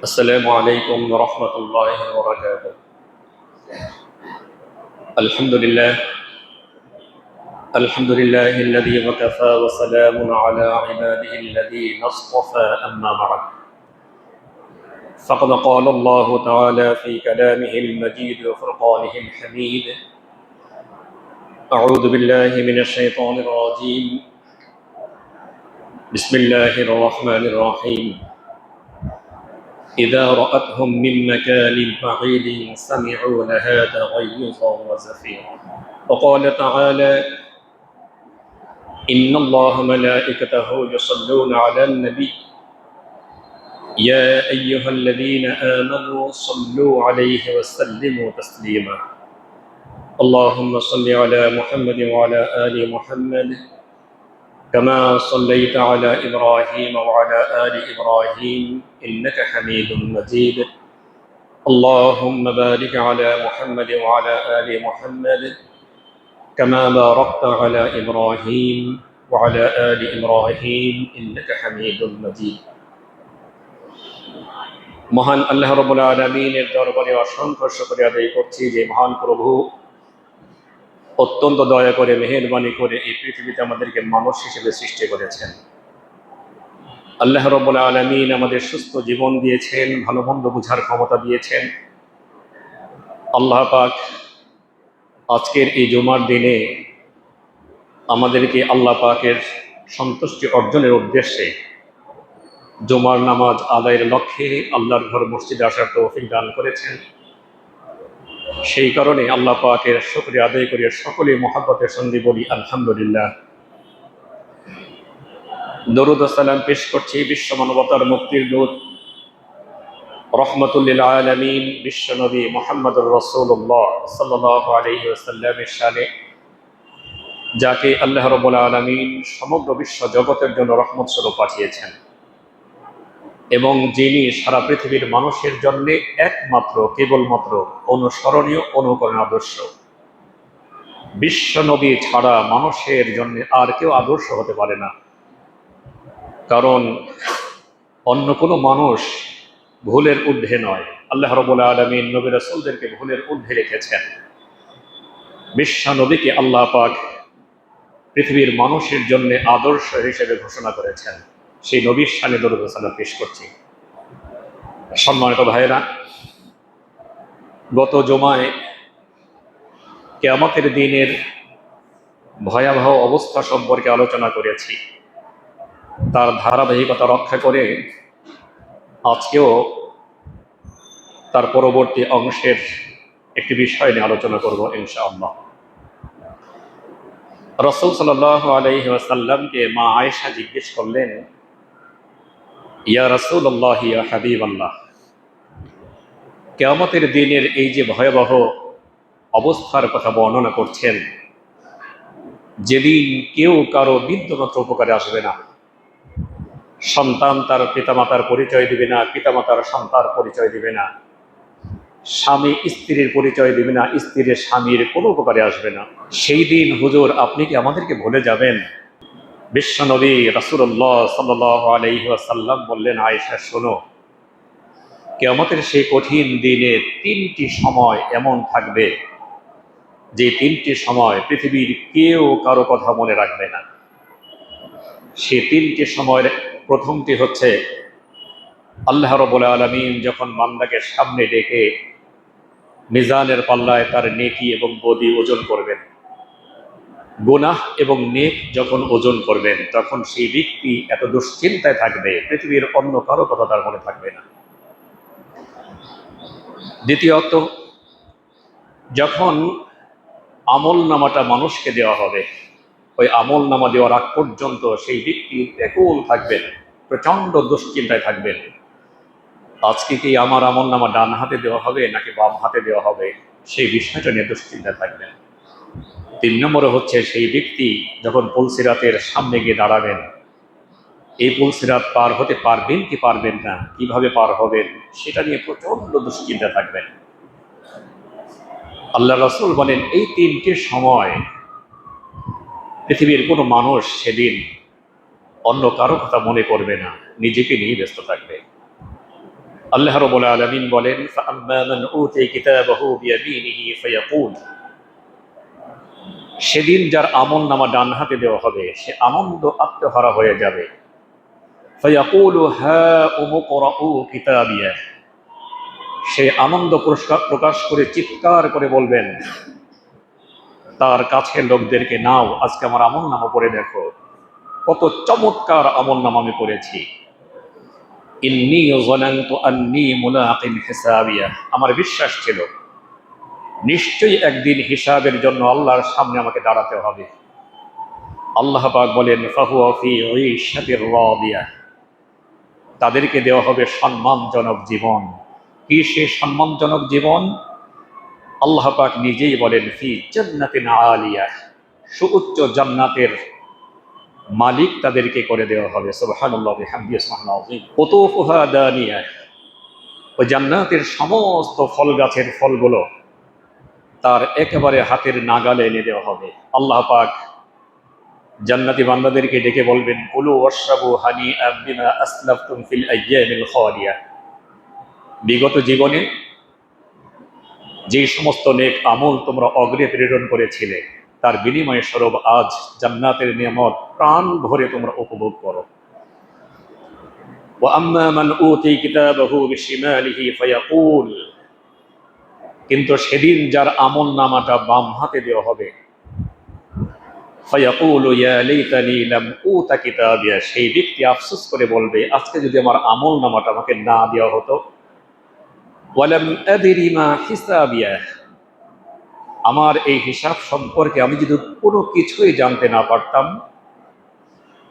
السلام عليكم ورحمة الله وبركاته. الحمد لله الذي وكفى وسلام على عباده الذين اصطفى أما بعد. فقد قال الله تعالى في كلامه المجيد وفرقانه الحميد: أعوذ بالله من الشيطان الرجيم. بسم الله الرحمن الرحيم. إذا رأتهم من مكان بعيد سمعوا لها تغيظا وزفيرا. وقال تعالى: إن الله ملائكته يصلون على النبي يا أيها الذين آمنوا صلوا عليه وسلموا تسليما. اللهم صل على محمد وعلى آل محمد كما صليت على إبراهيم وعلى آل إبراهيم إنك حميد مجيد. اللهم بارك على محمد وعلى آل محمد كما باركت على إبراهيم وعلى آل إبراهيم إنك حميد مجيد. মহান আল্লাহ রাব্বুল আলামিনের দরবারে অসংখ্য শুকরিয়া আদায় করছি যে মহান প্রভু অত্যন্ত দয়া করে মেহেরবানি করে এই পৃথিবীতে আমাদেরকে মানুষ হিসেবে সৃষ্টি করেছেন। আল্লাহ রাব্বুল আলামিন আমাদের সুস্থ জীবন দিয়েছেন, ভালো মন্দ বোঝার ক্ষমতা দিয়েছেন। আল্লাহ পাক আজকের এই জুমার দিনে আমাদেরকে আল্লাহ পাকের সন্তুষ্টি অর্জনের উদ্দেশ্যে জুমার নামাজ আদায়ের লক্ষ্যে আল্লাহর ঘর মসজিদে আসার তৌফিক দান করেছেন। সেই কারণে আল্লাহ পাকের শুকরিয়া আদায় করে সকলে মহব্বতের সঙ্গে বলি আলহামদুলিল্লাহ। দরুদ ও সালাম পেশ করছি বিশ্ব মানবতার মুক্তির দূত রহমতুল লিল আলামিন বিশ্বনবী মুহাম্মদুর রাসূলুল্লাহ সাল্লাল্লাহু আলাইহি ওয়াসাল্লামের শানে, যাকে আল্লাহ রাব্বুল আলামিন সমগ্র বিশ্ব জগতের জন্য রহমত স্বরূপ পাঠিয়েছেন এবং যিনি সারা পৃথিবীর মানুষের জন্য একমাত্র কেবলমাত্র অনুসরণীয় অনুকরণ আদর্শ। বিশ্বনবী ছাড়া মানুষের জন্য আর কেউ আদর্শ হতে পারে না, কারণ অন্য কোনো মানুষ ভুলের ঊর্ধ্বে নয়। আল্লাহ রাব্বুল আলামিন নবী রাসূলদেরকে ভুলের ঊর্ধ্বে রেখেছেন। বিশ্বনবীকে আল্লাহ পাক পৃথিবীর মানুষের জন্য আদর্শ হিসেবে ঘোষণা করেছেন। সেই নবীর শানে দরুদ ও সালাম পেশ করছি। সম্মানিত ভাইয়েরা, গত জুমায় কিয়ামতের দিনের ভয়াবহ অবস্থা সম্পর্কে আলোচনা করেছি। তার ধারাবাহিকতা রক্ষা করে আজকেও তার পরবর্তী অংশের একটি বিষয় নিয়ে আলোচনা করব ইনশাআল্লাহ। রাসূল সাল্লাল্লাহু আলাইহি ওয়াসাল্লামকে মা আয়েশা জিজ্ঞেস করলেন, ইয়া রাসূলুল্লাহ ইয়া হাবিবাল্লাহ, কিয়ামতের দিনের এই যে ভয়াবহ অবস্থার কথা বর্ণনা করছেন, যেদিন কেউ কারো বিন্দুমাত্র উপকারে আসবে না, সন্তান তার পিতামাতার পরিচয় দিবে না, পিতামাতার সন্তান পরিচয় দিবে না, স্বামী স্ত্রীর পরিচয় দিবে না, স্ত্রীর স্বামীর কোনো উপকারে আসবে না, সেই দিন হুজুর আপনি কি আমাদেরকে ভুলে যাবেন? বিশ্বনবী রাসূলুল্লাহ সাল্লাল্লাহু আলাইহি ওয়াসাল্লাম বললেন, আয়েশা শোনো, কিয়ামতের সেই কঠিন দিনে তিনটি সময় এমন থাকবে যে তিনটি সময় পৃথিবীর কেউ কারো কথা মনে রাখবে না। সে তিনটি সময়ের প্রথমটি হচ্ছে আল্লাহ রাব্বুল আলামিন যখন বান্দাকে সামনে ডেকে মিজানের পাল্লায় তার নেকি এবং বদি ওজন করবেন, গুনাহ এবং নেক যখন ওজন করবেন, তখন সেই ব্যক্তি এত দুশ্চিন্তায় থাকবে পৃথিবীর অন্য কারো কথা তার মনে থাকবে না। দ্বিতীয়ত, যখন আমল নামাটা মানুষকে দেওয়া হবে, ওই আমল নামা দেওয়ার আগ পর্যন্ত সেই ব্যক্তি ব্যাকুল থাকবেন, প্রচন্ড দুশ্চিন্তায় থাকবেন। আজকে কি আমার আমল নামা ডান হাতে দেওয়া হবে নাকি বাম হাতে দেওয়া হবে, সেই বিষয়টা নিয়ে দুশ্চিন্তায় থাকবেন। তিন নম্বরে হচ্ছে সেই ব্যক্তি যখন পুলসিরাতের সামনে গিয়ে দাঁড়াবেন, এই পুলসিরাত পার হতে পারবেন কি পারবেন না, কিভাবে পার হবেন, সেটা নিয়ে প্রচন্ড দুশ্চিন্তা থাকবেন। আল্লাহ রাসূল বলেন, এই তিনটি সময় পৃথিবীর কোনো মানুষ সেদিন অন্য কারো কথা মনে করবে না, নিজেকে নিয়ে ব্যস্ত থাকবে। আল্লাহ রাব্বুল আলামিন বলেন, ফাআম্মা মান উতিয়া কিতাবাহু বিয়ামিনিহি ফায়াকুল, সেদিন যার আমলনামা ডান হাতে দেওয়া হবে সে আনন্দ আত্মহারা হয়ে যাবে। ফায়াকুলু হাউমু করাউ কিতাবিয়া, সে আনন্দ প্রকাশ করে চিৎকার করে বলবেন তার কাছের লোকদেরকে, নাও আজকে আমার আমলনামা পড়ে দেখো, কত চমৎকার আমলনামা আমি করেছি। ইন্নী যানানতু আন্নী মুলাকিন হিসাবিয়া, আমার বিশ্বাস ছিল নিশ্চয়ই একদিন হিসাবের জন্য আল্লাহর সামনে আমাকে দাঁড়াতে হবে। আল্লাহ পাক বলেন, ফাহুয়া ফি ঈশাতির রাদিয়া, তাদেরকে দেওয়া হবে সম্মানজনক জীবন। কি সে সম্মানজনক জীবন? আল্লাহ পাক নিজেই বলেন, ফি জান্নাতিন আলিয়া, সুউচ্চ জান্নাতের মালিক তাদেরকে করে দেওয়া হবে। সুবহানাল্লাহ ওয়া বিহামদিহি সুবহানাল আযীম। কুতুফুহা দানিয়া, ওই জান্নাতের সমস্ত ফল গাছের ফলগুলো তার একেবারে হাতের নাগালে এনে দেওয়া হবে। আল্লাহ পাক জান্নাতি বান্দাদেরকে ডেকে বলবেন, কুলু ওয়াশরাবু হানিআম বিমা আসলাফতুম ফিল আইয়ামিল খালিয়া, বিগত জীবনে যে সমস্ত নেক আমল তোমরা অগ্রে প্রেরণ করেছিলে তার বিনিময় স্বরূপ আজ জান্নাতের নিয়ামত প্রাণ ভরে তোমরা উপভোগ করো। ওয়া আম্মা মান উতিয়া কিতাবাহু বিশিমালিহি ফায়াকুল, কিন্তু সেদিন যার আমলনামাটা বাম হাতে দেওয়া হবে, ফায়াকুলু ইয়া লাইতানি লাম উতা কিতাবিয়া, সেই ব্যক্তি আফসোস করে বলবে, আজকে যদি আমার আমলনামাটা আমাকে না দেওয়া হতো। ওয়ালাম আদরি মা হিসাবিয়া, আমার এই হিসাব সম্পর্কে আমি যদি কোনো কিছুই জানতে না পারতাম।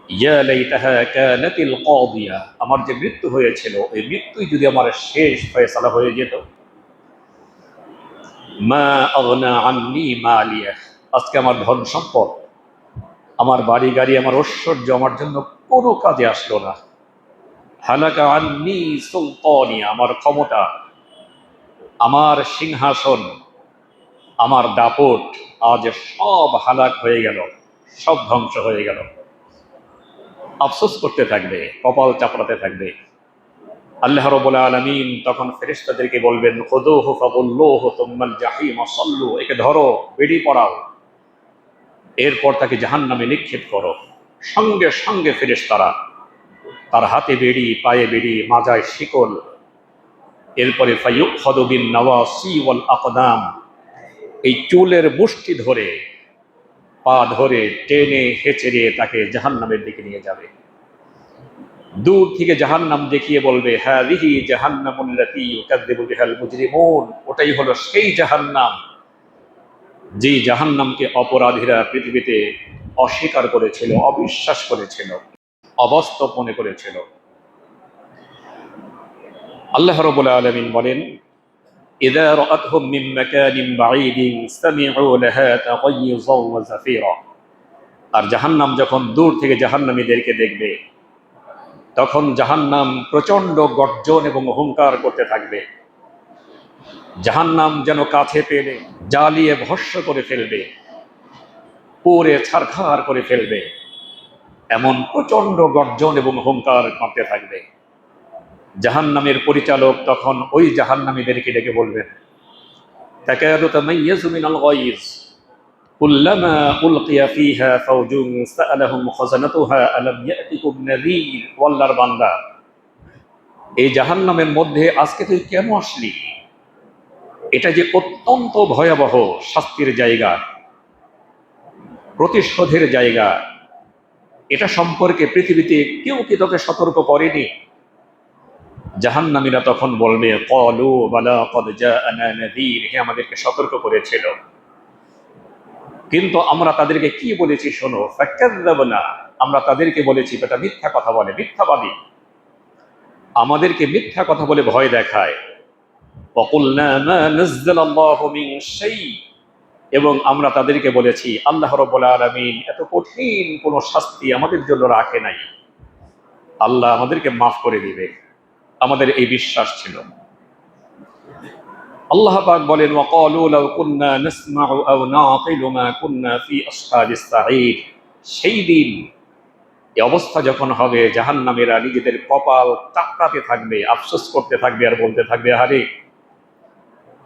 ইয়া লাইতাহা কানাতিল কাদিয়া, আমার যে মৃত্যু হয়েছিল এই মৃত্যুই যদি আমার শেষ ফয়সালা হয়ে যেত। মা আগনা আন্নি মালিয়া, আজকে আমার ধন সম্পদ, আমার বাড়ি গাড়ি, আমার ঐশ্বর্য আমার জন্য কোনো কাজে আসলো না। হালাকা আন্নি সুলতানিয়া, আমার ক্ষমতা, আমার সিংহাসন, আমার দাপট আজ সব হালাক হয়ে গেল, সব ধ্বংস হয়ে গেল। আফসোস করতে থাকবে, কপাল চাপড়াতে থাকবে। আল্লাহ রাব্বুল আলামিন তখন ফেরেশতাদেরকে বলবেন, খুযুহু ফাগুল্লুহু সুম্মাল জাহিম সাল্লু, একে ধরো, বেড়ি পড়াও, এরপর তাকে জাহান্নামে নিক্ষেপ করো। সঙ্গে সঙ্গে ফেরেশতারা তার হাতে বেড়ি, পায়ে বেড়ি, মাজায় শিকল, এরপরে ফায়ুখাযু বিন নাওয়াসি ওয়াল আকদাম, এই চুলের মুষ্টি ধরে, পা ধরে টেনে হেঁচড়ে তাকে জাহান্নামের দিকে নিয়ে যাবে। দূর থেকে জাহান্নাম দেখিয়ে বলবে, হাযিহি জাহান্নামুল্লাতী ইউকাযযিবু বিহাল মুজরিমুন, ওটাই হলো সেই জাহান্নাম যে জাহান্নামকে অপরাধীরা পৃথিবীতে অস্বীকার করেছিল, অবিশ্বাস করেছিল, অবাস্তব মনে করেছিল। আল্লাহ রাব্বুল আলামিন বলেন, ইযা রাআতহুম মিন মাকানিন বাঈদিন সামি'উ লাহা তাগাইয়ুযান ওয়া যাফীরা, আর জাহান্নাম যখন দূর থেকে জাহান্নামীদেরকে দেখবে তখন জাহান্নাম প্রচন্ড গর্জন এবং হুঙ্কার করতে থাকবে। জাহান্নাম যেন কাছে পেলে জ্বালিয়ে ভস্ম করে ফেলবে, পুড়ে ছারখার করে ফেলবে, এমন প্রচন্ড গর্জন এবং হুঙ্কার করতে থাকবে। জাহান্নামের পরিচালক তখন ওই জাহান্নামীদেরকে ডেকে বলবেন, তাকাদু তামাইয়াজু মিনাল গায়জ কুল্লামা উলকিয়া ফিহা ফাওজুন সাআলাহুম খাযানাতুহা আলাম ইয়াতিকুম নাযীর, আল্লাহর বান্দা, এই জাহান্নামের মধ্যে আজকে তুই কেন আসলি? এটা যে অত্যন্ত ভয়াবহ শাস্তির জায়গা, প্রতিশোধের জায়গা, এটা সম্পর্কে পৃথিবীতে কেউ কি তোকে সতর্ক করেনি? জাহান্নামীরা তখন বলবে, ক্বালু বালা ক্বাদ জাআনা নাযীর, হে আমাদেরকে সতর্ক করেছিল, কিন্তু আমরা তাদেরকে কি বলেছি শোনো। ফাকাযযাবনা, আমরা তাদেরকে বলেছি এটা মিথ্যা কথা বলে, মিথ্যাবাদী, আমাদেরকে মিথ্যা কথা বলে ভয় দেখায়। ওয়াকুলনা মা নাযালাল্লাহু মিন শাই, এবং আমরা তাদেরকে বলেছি আল্লাহ রাব্বুল আলামিন এত কঠিন কোনো শাস্তি আমাদের জন্য রাখে নাই, আল্লাহ আমাদেরকে মাফ করে দিবে, আমাদের এই বিশ্বাস ছিল। আল্লাহ পাক বলেন, ওয়াকালু লাউ কুন্না নাসমাউ আও নাকিলু মা কুন্না ফি আসহাবিস সাঈদ, সেই দিন এই অবস্থা যখন হবে, জাহান্নামীরা নিজেদের কপাল চাপড়াতে থাকবে, আফসোস করতে থাকবে আর বলতে থাকবে, আরে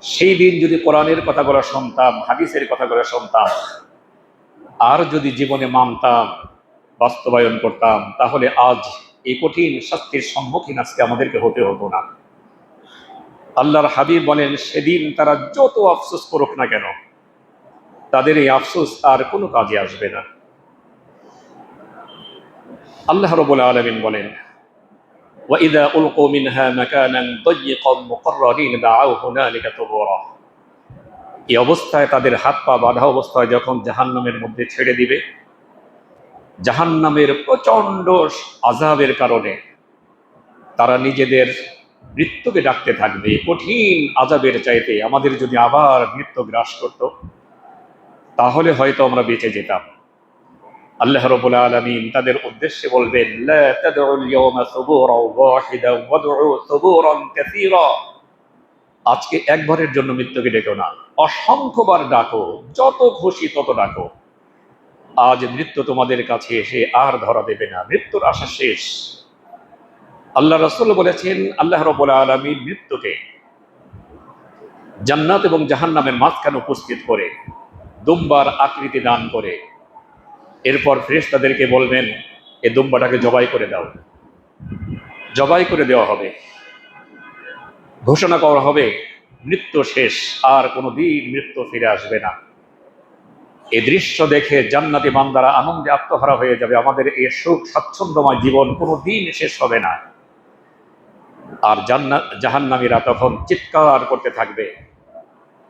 সেই দিন যদি কোরআনের কথাগুলো শুনতাম, হাদিসের কথাগুলো শুনতাম, আর যদি জীবনে মানতাম, বাস্তবায়ন করতাম, তাহলে আজ এই কঠিন শাস্তির সম্মুখীন আজকে আমাদেরকে হতে হতো না। আল্লাহর হাবিব বলেন, সেদিন তারা যত আফসোস করুক না কেন, তাদের এই আফসোস আর কোনো কাজে আসবে না। আল্লাহ রাব্বুল আলামিন বলেন, وَإِذَا أُلْقُوا مِنْهَا مَكَانًا ضَيِّقًا مُقَرَّنِينَ دَعَوْا هُنَالِكَ ثُبُورًا। এই অবস্থায়, তাদের হাত পা বাঁধা অবস্থায় যখন জাহান্নামের মধ্যে ছেড়ে দিবে, জাহান্নামের প্রচন্ড আযাবের কারণে তারা নিজেদের মৃত্যুকে ডাকতে থাকবে, কঠিন আযাবের চাইতে আমাদের যদি আবার মৃত্যু গ্রাস করত, তাহলে হয়তো আমরা বেঁচে যেতাম। আল্লাহ রাব্বুল আলামিন তাদের উদ্দেশ্যে বলবেন, লা তাদউল ইয়াওমা সুবুরান ওয়াহিদান ওয়াদউ সুবুরান কাসীরা। আজকে একবারের জন্য মৃত্যুকে ডেকো না, অসংখ্যবার ডাকো, যত খুশি তত ডাকো। আজ মৃত্যু তোমাদের কাছে এসে আর ধরা দেবে না, মৃত্যুর আশা শেষ। আল্লাহ রাসূল বলেছেন, আল্লাহ রাব্বুল আলামিন মৃত্যুকে জান্নাত এবং জাহান্নামের মাঝখানে উপস্থিত করে দুম্বার আকৃতি দান করে এরপর ফেরেশতাদেরকে বলবেন, এই দুম্বাটাকে জবাই করে দাও। জবাই করে দেওয়া হবে, ঘোষণা করা হবে, মৃত্যু শেষ, আর কোনোদিন মৃত্যু ফিরে আসবে না। এই দৃশ্য দেখে জান্নাতি বান্দারা আনন্দে আত্মহারা হয়ে যাবে, আমাদের এই সুখ স্বাচ্ছন্দ্যময় জীবন কোনোদিন শেষ হবে না। আর জাহান্নামীরা তখন চিৎকার করতে থাকবে,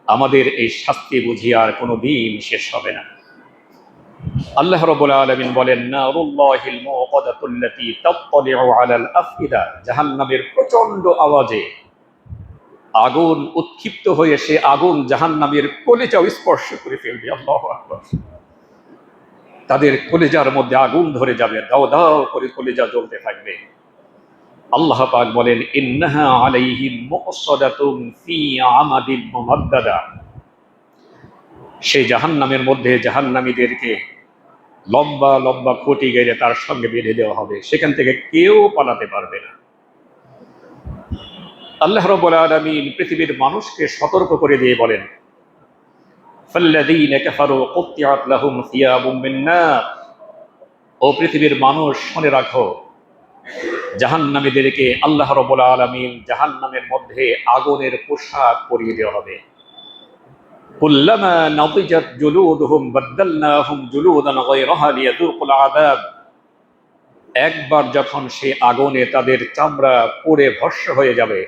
আমাদের এই শাস্তি বুঝি আর কোনোদিন শেষ হবে না। আল্লাহ রাব্বুল আলামিন বলেন, নারুল্লাহিল মুওকাদাতুল্লাতী তাত্তালিউ আলাল আফইদা। জাহান্নামের প্রচন্ড আওয়াজে আগুন উৎক্ষিপ্ত হয়ে সে আগুন জাহান্নামের কলিজাও স্পর্শ করে ফেলবে। আল্লাহু আকবার। তাদের কলিজার মধ্যে আগুন ধরে যাবে, দাও দাও করে কলিজা জ্বলতে থাকবে। আল্লাহ পাক বলেন, ইন্নাহা আলাইহিম মুকসাদাতুন ফি আমাদিন মুমাদ্দাদা। সেই জাহান্নামের মধ্যে জাহান্নামীদেরকে লম্বা লম্বা খুঁটি গেড়ে তার সঙ্গে বেঁধে দেওয়া হবে, সেখান থেকে কেউ পালাতে পারবে না। আল্লাহ রাব্বুল আলামিন পৃথিবীর মানুষকে সতর্ক করে দিয়ে বলেন, ফাল্লাযীনা কাফারু কুত্তিআত লাহুম সিয়াবুম মিন নার। ও পৃথিবীর মানুষ, শুনে রাখো, জাহান্নামীদেরকে আল্লাহ রাব্বুল আলামিন জাহান্নামের মধ্যে আগুনের পোশাক পরিয়ে দেওয়া হবে। কুল্লামা নাদিজাত জুলুদুহুম বাদদালনাহুম জুলুদান গায়রাহা লিয়াযুকুল আযাব। একবার যখন সে আগুনে তাদের চামড়া পুড়ে ভস্ম হয়ে যাবে,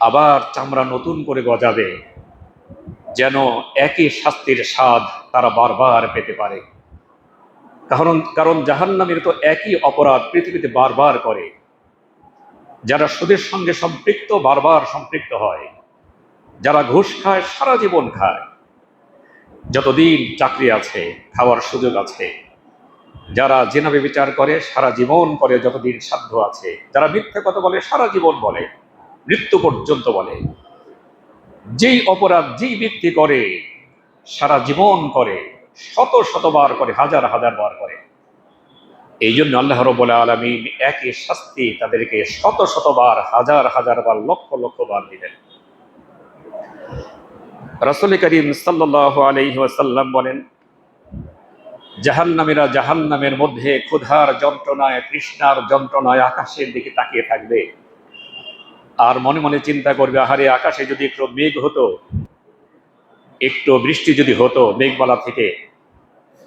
আবার চামড়া নতুন করে গজাবে, যেন একই শাস্তির স্বাদ তারা বারবার পেতে পারে। কারণ জাহান্নামীর তো একই অপরাধ পৃথিবীতে বারবার করে। যারা সুদের সঙ্গে সম্পৃক্ত বারবার সম্পৃক্ত হয়, যারা ঘুষ খায় সারা জীবন খায়, যতদিন চাকরি আছে খাওয়ার সুযোগ আছে, যারা জিনা ব্যভিচার করে সারা জীবন করে যতদিন সাধ্য আছে, যারা মিথ্যা কথা বলে সারা জীবন বলে, মৃত্যু পর্যন্ত বলে। যেই অপরাধ যেই ব্যক্তি করে সারা জীবন করে, শত শতবার করে, হাজার হাজার বার করে। এই জন্য আল্লাহ রাব্বুল আলামিন একই শাস্তি তাদেরকে শত শতবার, হাজার হাজার বার, লক্ষ লক্ষ বার দিবেন। রাসূল করিম সাল্লাল্লাহু আলাইহি ওয়াসাল্লাম বলেন, জাহান্নামীরা জাহান্নামের মধ্যে ক্ষুধার যন্ত্রণায়, তৃষ্ণার যন্ত্রণায় আকাশের দিকে তাকিয়ে থাকবে আর মনে মনে চিন্তা করবে, আহারে আকাশে যদি একটু মেঘ হতো, একটু বৃষ্টি যদি হতো মেঘমালা থেকে,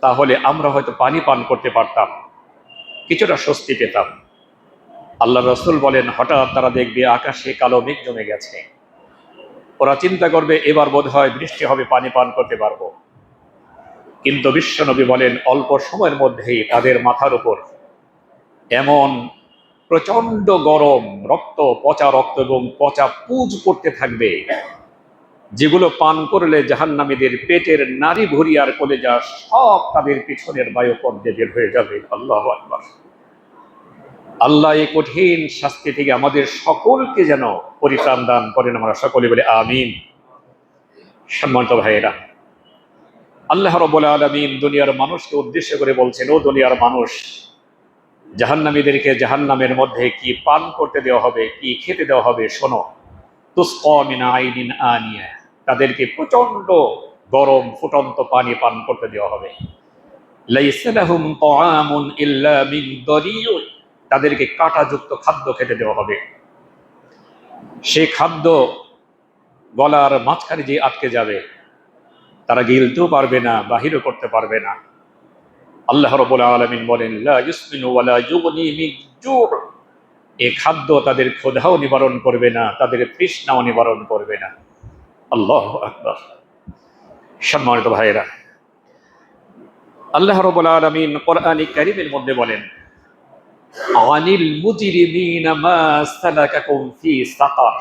তাহলে আমরা হয়তো পানি পান করতে পারতাম, কিছুটা স্বস্তি পেতাম। আল্লাহ রাসূল বলেন, হঠাৎ তারা দেখবে আকাশে কালো মেঘ জমে গেছে। ওরা চিন্তা করবে, এবার বোধহয় বৃষ্টি হবে, পানি পান করতে পারবো। কিন্তু বিশ্বনবী বলেন, অল্প সময়ের মধ্যেই তাদের মাথার উপর এমন প্রচন্ড গরম রক্ত, পচা রক্ত এবং পচা পুঁজ পড়তে থাকবে, যেগুলো পান করলে জাহান্নামীদের পেটের নাড়ি ভুঁড়ি আর কলেজা সব তাদের পিছনের বায়ুপথ দিয়ে বের হয়ে যাবে। আল্লাহু আকবার। আল্লাহ এই কঠিন শাস্তি থেকে আমাদের সকলকে যেন পরিত্রাণ দান করেন, আমরা সকলে বলে আমিন। সম্মানিত ভাইয়েরা, আল্লাহ রাব্বুল আলামিন দুনিয়ার মানুষকে উদ্দেশ্য করে বলছেন, ও দুনিয়ার মানুষ, জাহান্নামীদেরকে জাহান্নামের মধ্যে কি পান করতে দেওয়া হবে, কি খেতে দেওয়া হবে শোনো। তুসকা মিন আইনিন আনিয়া, তাদেরকে প্রচন্ড গরম ফুটন্ত পানি পান করতে দেওয়া হবে। লাইসা লাহুম তাআমুন ইল্লা মিন দারিউ, তাদেরকে কাঁটাযুক্ত খাদ্য খেতে দেওয়া হবে। সেই খাদ্য গলার মাঝখানে যে আটকে যাবে, তারা গিলতেও পারবে না, বাহিরও করতে পারবে না। আল্লাহ রাব্বুল আলামিন বলেন, লা ইউসমিনু ওয়া লা ইউগনি মিন জু', এই খাদ্য তাদের ক্ষুধাও নিবারণ করবে না, তাদের তৃষ্ণাও নিবারণ করবে না। আল্লাহু আকবার। সম্মানিত ভাইয়েরা, আল্লাহ রাব্বুল আলামিন কোরআনে কারীমের মধ্যে বলেন, আনিল মুজরিমিনা মা সালাকাকুম ফি সাকার,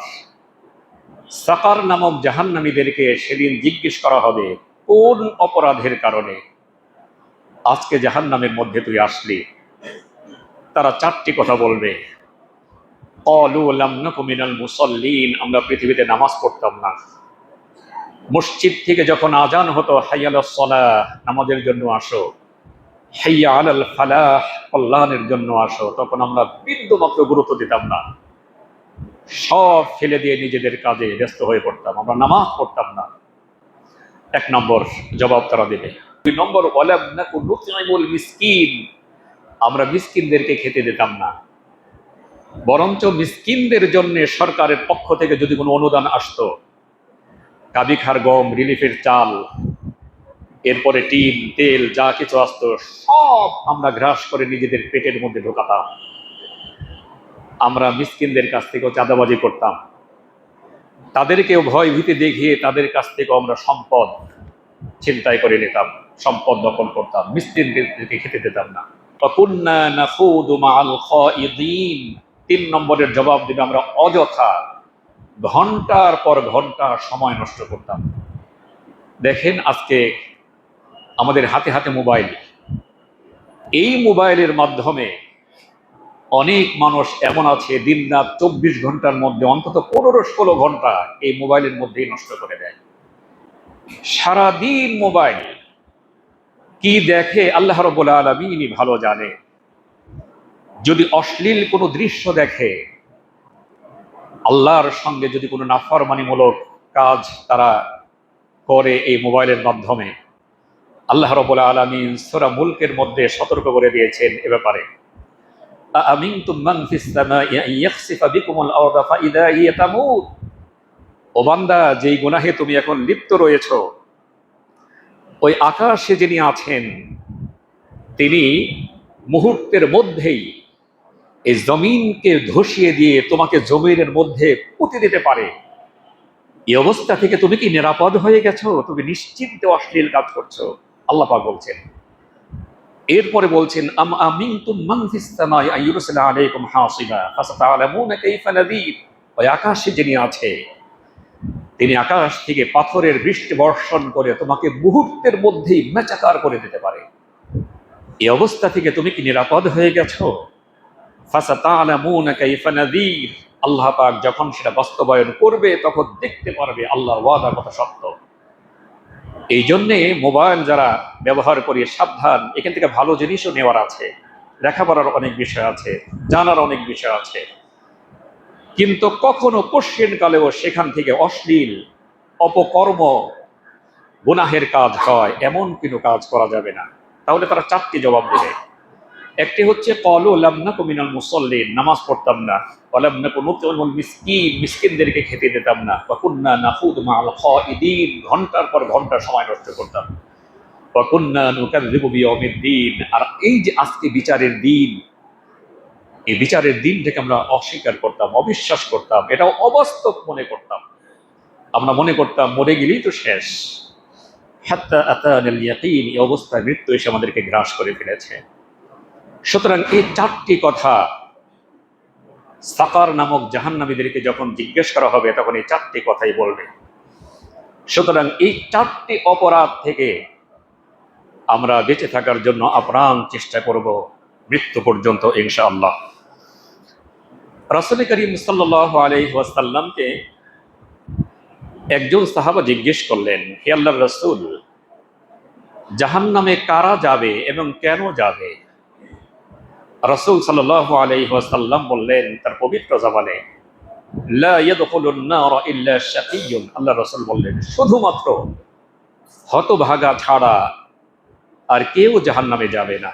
সাকার নামক জাহান্নামীদেরকে সেদিন জিজ্ঞেস করা হবে, কোন অপরাধের কারণে আজকে জাহান্নামের মধ্যে তুই আসলি? তারা চারটি কথা বলবে। ক্বালু লাম নাকু মিনাল মুসাল্লিন, আমরা পৃথিবীতে নামাজ পড়তাম না। মসজিদ থেকে যখন আজান হতো, হাইয়া আলাস সালাহ, নামাজের জন্য আসো, হাইয়া আলাল ফালাহ, কল্যাণের জন্য আসো, তখন আমরা বিন্দুমাত্র গুরুত্ব দিতাম না। সব ফেলে দিয়ে নিজেদের কাজে ব্যস্ত হয়ে পড়তাম, আমরা নামাজ পড়তাম না। এক নম্বর জবাব তারা দেবে। দুই নম্বর, ওয়ালাম নাকু নুতঈমুল মিসকিন, আমরা মিসকিনদেরকে খেতে দিতাম না। বরঞ্চ মিসকিনদের জন্য সরকারের পক্ষ থেকে যদি কোনো অনুদান আসতো, কাবিখার গম, রিলিফের চাল, এরপরে টিন, তেল, যা কিছু আসতো সব আমরা গ্রাস করে নিজেদের পেটের মধ্যে ঢোকাতাম। আমরা মিসকিনদের কাছ থেকেও চাঁদাবাজি করতাম, তাদেরকেও ভয় ভীতি দেখিয়ে তাদের কাছ থেকে আমরা সম্পদ ছিনতাই করে নিতাম, সম্পদ দখল করতাম, মিসকিনদেরকে খেতে দিতাম না। ওয়াকুন্না নাখুদু মাআল খাইদিন, তিন নম্বরের জবাব দিবে, আমরা অযথা ঘন্টার পর ঘন্টা সময় নষ্ট করতাম। দেখেন আজকে আমাদের হাতে হাতে মোবাইল, এই মোবাইলের মাধ্যমে অনেক মানুষ এমন আছে দিন রাত 24 ঘন্টার মধ্যে অন্তত 15-16 ঘন্টা এই মোবাইলের মধ্যেই নষ্ট করে দেয়। সারাদিন মোবাইল কি দেখে আল্লাহ রাব্বুল আলামিনই ভালো জানে। যদি অশ্লীল কোনো দৃশ্য দেখে, আল্লাহর সঙ্গে যদি কোনো নাফরমানিমূলক কাজ তারা করে এই মোবাইলের মাধ্যমে, আল্লাহ রাব্বুল আলামিন সূরা মুলকের মধ্যে সতর্ক করে দিয়েছেন এ ব্যাপারে। আমিনতুম মান ফিস সামাই আন ইয়াখসিফা বিকুমুল আরদা ফাইদা হিয়া তামুর, ও বান্দা, যেই গুনাহে তুমি এখন লিপ্ত রয়েছো, ওই আকাশে যিনি আছেন তিনি মুহূর্তের মধ্যেই এই জমিনকে ধসিয়ে দিয়ে তোমাকে জমিনের মধ্যে পুঁতে দিতে পারে। এই অবস্থা থেকে তুমি কি নিরাপদ হয়ে গেছো? তুমি নিশ্চিন্তে অশ্লীল কাজ করছো, আল্লাহ পাক বলছেন। এরপরে বলছেন, আম আমিনতুম মান ফিস সামাই আন ইউরসিলা আলাইকুম হাসিবা ফাসাতা'লামুনা কাইফা নাযীর, ওই আকাশে যিনি আছে তিনি আকাশ থেকে পাথরের বৃষ্টি বর্ষণ করে তোমাকে মুহূর্তের মধ্যেই মেচাকার করে দিতে পারে। এই অবস্থা থেকে তুমি কি নিরাপদ হয়ে গেছো? ফাসাতা'লামুনা কাইফা নাযীর, আল্লাহ পাক যখন সেটা বাস্তবায়ন করবে তখন দেখতে পারবে আল্লাহর ওয়াদা কত সত্য। এই জন্যে মোবাইল যারা ব্যবহার করি সাবধান, এখান থেকে ভালো জিনিসও নেওয়ার আছে, লেখাপড়ার অনেক বিষয় আছে, জানার অনেক বিষয় আছে, কিন্তু কখনো কোশ্চেন কালেও সেখান থেকে অশ্লীল, অপকর্ম, গুনাহের কাজ হয় এমন কোনো কাজ করা যাবে না। তাহলে তারা চারটি জবাব দেবে। একটি হচ্ছে ক্বালু লাম নাকু মিনাল মুসাল্লিন, নামাজ পড়তাম না। ওয়া লাম নাকু নুতঈমুল মিসকিন, মিসকিনদেরকে খেতে দিতাম না। ওয়া কুন্না নাখুদু মাআল খাইদিন, ঘন্টার পর ঘন্টা সময় নষ্ট করতাম। ওয়া কুন্না নুকাযযিবু বিয়াউমিদ্দিন, আর এই যে আজকে বিচারের দিন, এই বিচারের দিনটাকে আমরা অস্বীকার করতাম, অবিশ্বাস করতাম, এটাও অবাস্তব মনে করতাম। আমরা মনে করতাম মরে গেলেই তো শেষ। হাত্তা আতানাল ইয়াকিন, এই অবস্থায় মৃত্যু এসে আমাদেরকে গ্রাস করে ফেলেছে। সুতরাং এই চারটি কথা সাকার নামক জাহান্নামীদেরকে যখন জিজ্ঞেস করা হবে তখন এই চারটি কথাই বলবে। সুতরাং এই চারটি অপরাধ থেকে আমরা বেঁচে থাকার জন্য আপ্রাণ চেষ্টা করব মৃত্যু পর্যন্ত ইনশাআল্লাহ। রাসূল করিম সাল্লাল্লাহু আলাইহি ওয়াসাল্লামকে একজন সাহাবা জিজ্ঞেস করলেন, হে আল্লাহর রাসূল, জাহান্নামে কারা যাবে এবং কেন যাবে? রাসূল সাল্লাল্লাহু আলাইহি ওয়াসাল্লাম বললেন তার পবিত্র জবানে, লা ইয়াদখুলুন নার ইল্লা শাকিয়্যুন। আল্লাহ রাসূল বললেন শুধুমাত্র হতভাগা ছাড়া আর কেউ জাহান্নামে যাবে না।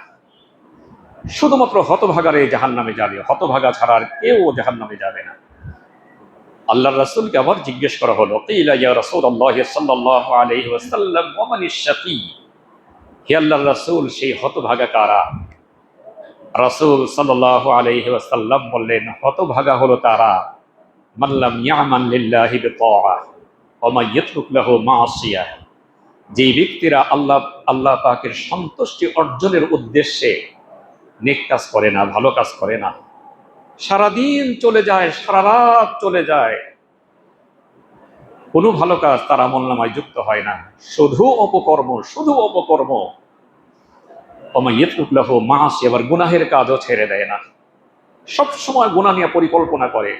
শুধুমাত্র হতভাগারে জাহান্নামে যাবে, হতভাগা ছাড়া আর কেউ জাহান্নামে যাবে না। আল্লাহর রাসূলকে আবার জিজ্ঞেস করা হলো, কিলা ইয়া রাসূলুল্লাহ সাল্লাল্লাহু আলাইহি ওয়াসাল্লাম ওয়া মানিশ শাকী। হে আল্লাহর রাসূল, সেই হতভাগা কারা? রাসূল সাল্লাল্লাহু আলাইহি ওয়াসাল্লাম বললেন, হতভাগা হলো তারা মান লাম ইয়ামান লিল্লাহি বিতাআহ ওয়া মান ইয়াতরুক লাহু মাসিয়াহ। যে ব্যক্তিরা আল্লাহ পাকের সন্তুষ্টি অর্জনের উদ্দেশ্যে নেক কাজ করে না, ভালো কাজ করে না, সারাদিন চলে যায়, সারা রাত চলে যায়, কোনো ভালো কাজ তার আমলনামায় যুক্ত হয় না, শুধু অপকর্ম, শুধু অপকর্ম। আবার গুনাহের কাজও ছেড়ে দেয় না, সব সময় গুনাহ নিয়ে পরিকল্পনা করে,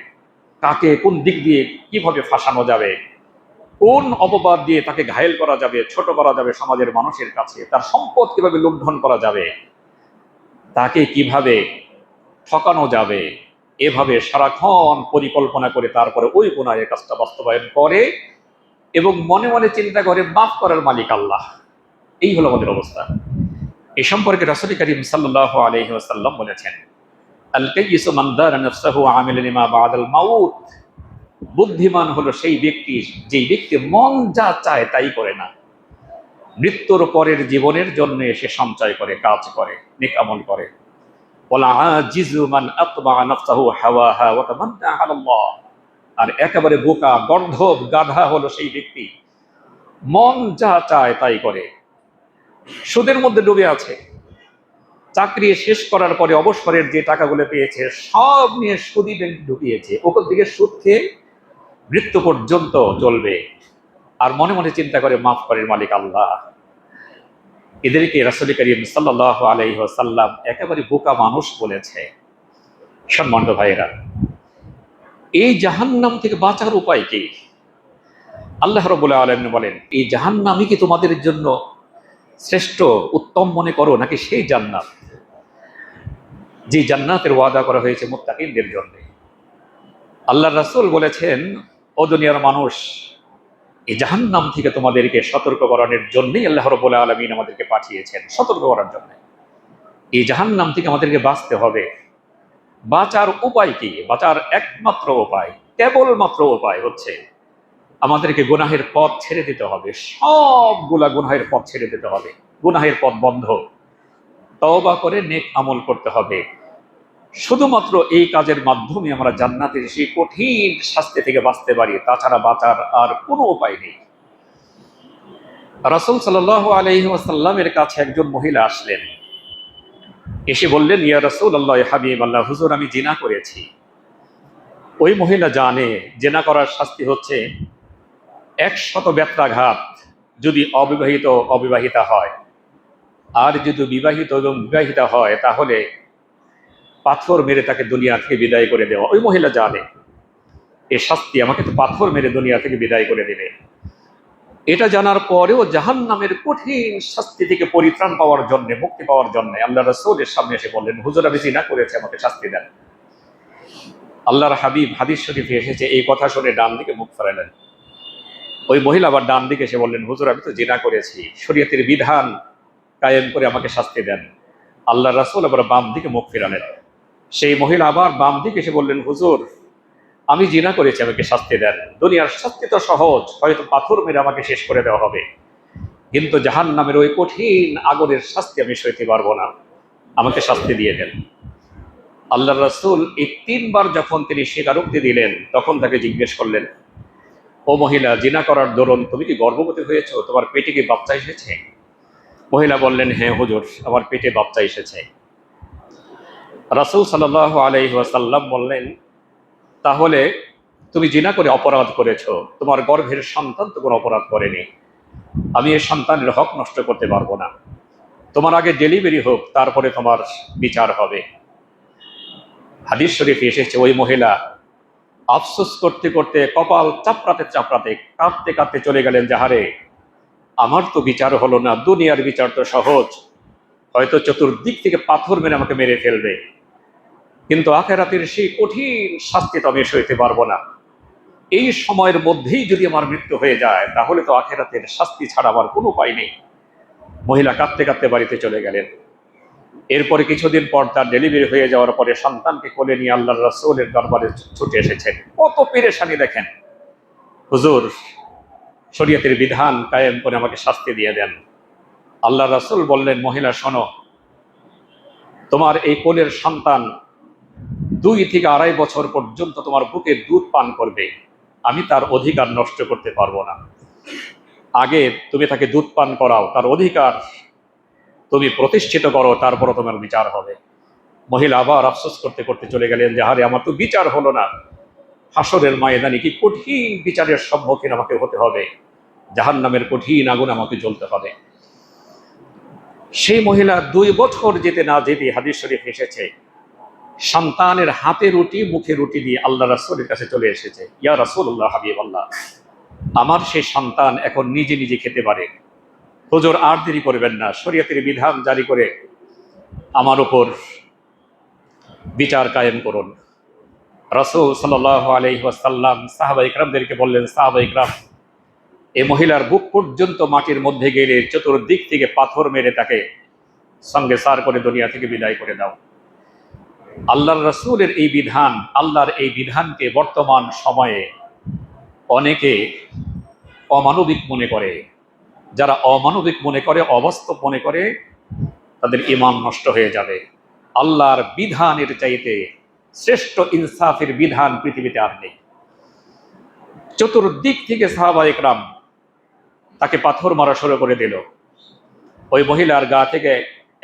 কাকে কোন দিক দিয়ে কিভাবে ফাঁসানো যাবে, কোন অপবাদ দিয়ে তাকে ঘায়েল করা যাবে, ছোট করা যাবে সমাজের মানুষের কাছে, তার সম্পদ কিভাবে লুণ্ঠন করা যাবে, তাকে কিভাবে ঠকানো যাবে, এভাবে সারাক্ষণ পরিকল্পনা করে তারপরে ওই গুনাহের কাজটা বাস্তবায়ন করে এবং মনে মনে চিন্তা করে মাফ করার মালিক আল্লাহ। এই হলো আমাদের অবস্থা। এ সম্পর্কে রাসূল করিম সাল্লাল্লাহু আলাইহি ওয়াসাল্লাম বলেছেন, আল কাইয়িসু মান দারা নাফসাহু আমিলা লিমা বাদাল মাউত। বুদ্ধিমান হলো সেই ব্যক্তি যেই ব্যক্তি মন যা চায় তাই করে না, মৃত্যুর পরের জীবনের জন্য সে সঞ্চয় করে, কাজ করে, নেক আমল করে। ওয়াল আজিজু মান আতবা নাফসাহু হাওয়াহা ওয়া তামান্না আলাল্লাহ। আর একেবারে বোকা, গর্ধব, গাধা হলো সেই ব্যক্তি মন যা চায় তাই করে, সুদের মধ্যে ডুবে আছে, চাকরি শেষ করার পরে অবসরের যে টাকাগুলো পেয়েছে সব নিয়ে সুদী ব্যাংক ঢুকিয়েছে, ওখান থেকে সুদ খেয়ে মৃত্যু পর্যন্ত চলবে, আর মনে মনে চিন্তা করে মাফ করার মালিক আল্লাহ। এদেরকে রাসূল করিম সাল্লাল্লাহু আলাইহি ওয়াসাল্লাম একেবারে বোকা মানুষ বলেছে। সম্মানিত ভাইয়েরা, এই জাহান্নাম থেকে বাঁচার উপায় কি? আল্লাহ রাব্বুল আলামিন বলেন, এই জাহান্নামই কি তোমাদের জন্য শ্রেষ্ঠ উত্তম মনে করো, নাকি সেই জান্নাত যে জান্নাতের ওয়াদা করা হয়েছে মুত্তাকিনদের জন্য? আল্লাহর রাসূল বলেছেন, ও দুনিয়ার মানুষ, এই জাহান্নাম থেকে তোমাদেরকে সতর্ক করানোর জন্যই আল্লাহ রাব্বুল আলামিন আমাদেরকে পাঠিয়েছেন, সতর্ক করার জন্য। এই জাহান্নাম থেকে আমাদেরকে বাঁচতে হবে। বাঁচার উপায় কি? বাঁচার একমাত্র উপায়, কেবলমাত্র উপায় হচ্ছে আমাদেরকে গুনাহের পথ ছেড়ে দিতে হবে, সবগুলা গুনাহের পথ ছেড়ে দিতে হবে, গুনাহের পথ বন্ধ, তওবা করে নেক আমল করতে হবে। শুধুমাত্র এই কাজের মাধ্যমে আমরা জান্নাতের সেই কঠিন শাস্তি থেকে বাঁচতে পারি, তাছাড়া বাঁচার আর কোনো উপায় নেই। রাসূল সাল্লাল্লাহু আলাইহি ওয়াসাল্লামের কাছে একজন মহিলা আসলেন, এসে বললেন, ইয়া রাসূলুল্লাহ, ইয়া হাবিবাল্লাহ, হুজুর আমি জিনা করেছি। ওই মহিলা জানে জিনা করার শাস্তি হচ্ছে 100 বেত্রাঘাত যদি অবিবাহিতা হয়, আর যদি বিবাহিত এবং বিবাহিতা হয় তাহলে পাথর মেরে তাকে দুনিয়া থেকে বিদায় করে দেওয়া। ওই মহিলা জানে এই শাস্তি, আমাকে তো পাথর মেরে দুনিয়া থেকে বিদায় করে দেবে। এটা জানার পরেও জাহান্নামের কঠিন শাস্তি থেকে পরিত্রাণ পাওয়ার জন্য, মুক্তি পাওয়ার জন্য আল্লাহ রাসূলের সামনে এসে বললেন, হুজুর আমি জিনা করেছি, আমাকে শাস্তি দেন। আল্লাহর হাবিব হাদিস শরীফে এসেছে, এই কথা শুনে ডান দিকে মুখ ফেরালেন। ওই মহিলা আবার ডান দিকে এসে বললেন, হুজুর আমি তো জিনা করেছি, শরীয়তের বিধান কায়েম করে আমাকে শাস্তি দেন। আল্লাহ রাসূল আবার বাম দিকে মুখ ফেরালেন। সেই মহিলা আবার বাম দিকে এসে বললেন, হুজুর আমি জিনা করেছি, আমাকে শাস্তি দেন। দুনিয়ার শাস্তি তো সহজ, হয়তো পাথর মেরে আমাকে শেষ করে দেওয়া হবে, কিন্তু জাহান্নামের ওই কঠিন আগুনের শাস্তি আমি সইতে পারবো না, আমাকে শাস্তি দিয়ে দেন। আল্লাহ রাসূল এই 3 বার যখন তিনি স্বীকারোক্তি দিলেন, তখন তাকে জিজ্ঞেস করলেন, ও মহিলা, জিনা করার দরুন তুমি কি গর্ভবতী হয়েছো? তোমার পেটে কি বাচ্চা এসেছে? মহিলা বললেন, হ্যাঁ হুজুর, আমার পেটে বাচ্চা এসেছে। রাসূল সাল্লাল্লাহু আলাইহি ওয়াসাল্লাম বললেন, তাহলে তুমি জিনা করে অপরাধ করেছো, তোমার গর্ভের সন্তান তো কোনো অপরাধ করেনি, আমি এই সন্তানের হক নষ্ট করতে পারবো না, তোমার আগে ডেলিভারি হোক, তারপরে তোমার বিচার হবে। হাদিস শরীফে এসেছে, ওই মহিলা আফসোস করতে করতে, কপাল চাপড়াতে চাপড়াতে, কাঁদতে কাঁদতে চলে গেলেন, যাহারে আমার তো বিচার হলো না, দুনিয়ার বিচার তো সহজ, হয়তো চতুর্দিক থেকে পাথর মেরে আমাকে মেরে ফেলবে, কিন্তু আখিরাতের সেই কঠিন শাস্তি তো আমি সইতে পারবো না। এই সময়ের মধ্যেই যদি আমার মৃত্যু হয়ে যায় তাহলে তো আখিরাতের শাস্তি ছাড়া আমার কোনো উপায় নেই। মহিলা কাঁদতে কাঁদতে বাড়িতে চলে গেলেন। এরপরে কিছুদিন পর তার ডেলিভারি হয়ে যাওয়ার পরে সন্তানকে কোলে নিয়ে আল্লাহর রাসূলের দরবারে ছুটে এসেছেন। কত পেরেশানি দেখেন, হুজুর শরীয়তের বিধান কায়েম করে আমাকে শাস্তি দিয়ে দেন। আল্লাহর রাসূল বললেন, মহিলা শোনো, তোমার এই কোলের সন্তান 2 থেকে 2.5 বছর পর্যন্ত তোমার বুকে দুধ পান করবে, আমি তার অধিকার নষ্ট করতে পারবো না। আগে তুমি তাকে দুধ পান করাও, তার অধিকার তুমি প্রতিষ্ঠিত করো, তারপরও তোমার বিচার হবে। মহিলা আবার আফসোস করতে করতে চলে গেলেন যে আরে আমার তো বিচার হলো না, হাসরের ময়দানে কি কঠিন বিচারের সম্মুখীন আমাকে হতে হবে, জাহান্নামের কঠিন আগুন আমাকে জ্বলতে হবে। সেই মহিলা 2 বছর যেতে না যেতে হাদিস শরীফ এসেছে, সন্তানের হাতে রুটি মুখে রুটি দিয়ে আল্লাহ রাসূলের কাছে চলে এসেছে। ইয়া রাসূলুল্লাহ, হাবিবাল্লাহ, আমার সেই সন্তান এখন নিজে নিজে খেতে পারে, হুজুর আর দেরি করবেন না, শরীয়তের বিধান জারি করে আমার উপর বিচার কায়েম করুন। রাসূল সাল্লাল্লাহু আলাইহি ওয়াসাল্লাম সাহাবা ইকরামদেরকে বললেন, সাহাবা ইকরাম, এই মহিলার বুক পর্যন্ত মাটির মধ্যে গেলে চতুর্দিক থেকে পাথর মেরে তাকে সঙ্গে সার করে দুনিয়া থেকে বিদায় করে দাও। আল্লাহর রাসূলের এই বিধান, আল্লাহর এই বিধানকে বর্তমান সময়ে অনেকে অমানবিক মনে করে। যারা অমানবিক মনে করে, অবাস্তব মনে করে, তাদের ঈমান নষ্ট হয়ে যাবে। আল্লাহর বিধানের চাইতে শ্রেষ্ঠ ইনসাফের বিধান পৃথিবীতে আর নেই। চতুর্দিক থেকে সাহাবা ইকরাম তাকে পাথর মারা শুরু করে দিল। ওই মহিলার গা থেকে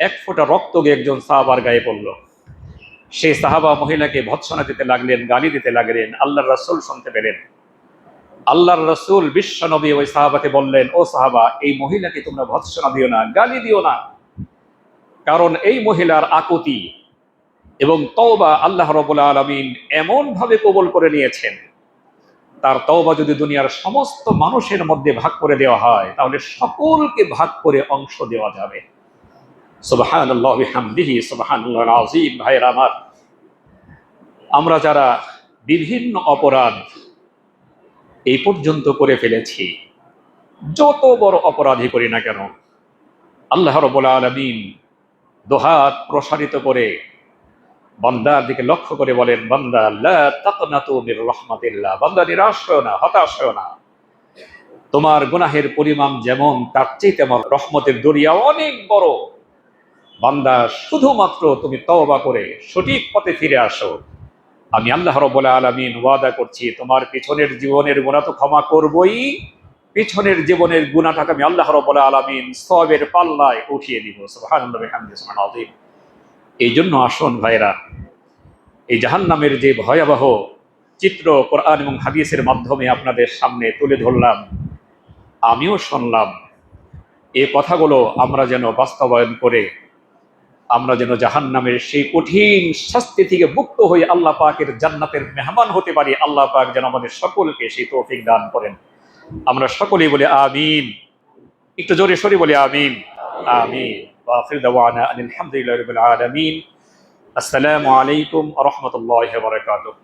1 ফোঁটা রক্ত গিয়ে একজন সাহাবার গায়ে পড়ল। সেই সাহাবা মহিলাকে ভৎসনা দিতে লাগলেন, গালি দিতে লাগলেন। আল্লাহর রাসূল শুনতে পেলেন। আল্লাহর রাসূল বিশ্ব নবী ওই সাহাবাকে বললেন, ও সাহাবা, এই মহিলাকে তোমরা ভৎসনা দিও না, গালি দিও না, কারণ এই মহিলার আকুতি এবং তওবা আল্লাহ রাব্বুল আলামিন এমন ভাবে কবুল করে নিয়েছেন, তার তওবা যদি দুনিয়ার সমস্ত মানুষের মধ্যে ভাগ করে দেওয়া হয় তাহলে সকলকে ভাগ করে অংশ দেওয়া যাবে। সুবহানাল্লাহি ওয়া বিহামদিহি, সুবহানাল্লাহিল আযীম। ভাইরা আমার, আমরা যারা বিভিন্ন অপরাধ এই পর্যন্ত করে ফেলেছি, যত বড় অপরাধী করি না কেন, আল্লাহ রাব্বুল আলামিন দুহাত প্রসারিত করে বান্দার দিকে লক্ষ্য করে বলেন, বান্দা লা তাকনাতু মির রাহমাতিল্লাহ, বান্দা নিরাশ হয়ো না, হতাশ হয়ো না। তোমার গুনাহের পরিমাণ যেমন, তার চেয়ে আমার রহমতের দরিয়া অনেক বড়। বান্দা শুধুমাত্র তুমি তওবা করে সঠিক পথে ফিরে আসো, আমি আল্লাহ রাব্বুল আলামিন ওয়াদা করছি তোমার পিছনের জীবনের গুনাহ তো ক্ষমা করবই, পিছনের জীবনের গুনাহটাকে আমি আল্লাহ রাব্বুল আলামিন সওয়াবের পাল্লায় উঠিয়ে দিব। সুবহানাল্লাহি ওয়া বিহামদিহি, সুবহানাল আযীম। এই জন্য আসুন ভাইরা, এই জাহান্নামের যে ভয়াবহ চিত্র কোরআন এবং হাদিসের মাধ্যমে আপনাদের সামনে তুলে ধরলাম, আমিও শুনলাম, এই কথাগুলো আমরা যেন বাস্তবায়ন করে আমরা যেন জাহান্নামের সেই কঠিন শাস্তি থেকে মুক্ত হয়ে আল্লাহ পাকের জান্নাতের মেহমান হতে পারি। আল্লাহ পাক যেন আমাদের সকলকে সেই তৌফিক দান করেন। আমরা সকলেই বলি আমিন। একটু জোরে সরে বলি আমিন। আমিন। ওয়া আখির দাওয়ানা আলহামদুলিল্লাহি রাব্বিল আলামিন। আসসালামু আলাইকুম ওয়া রাহমাতুল্লাহি ওয়া বারাকাতুহু।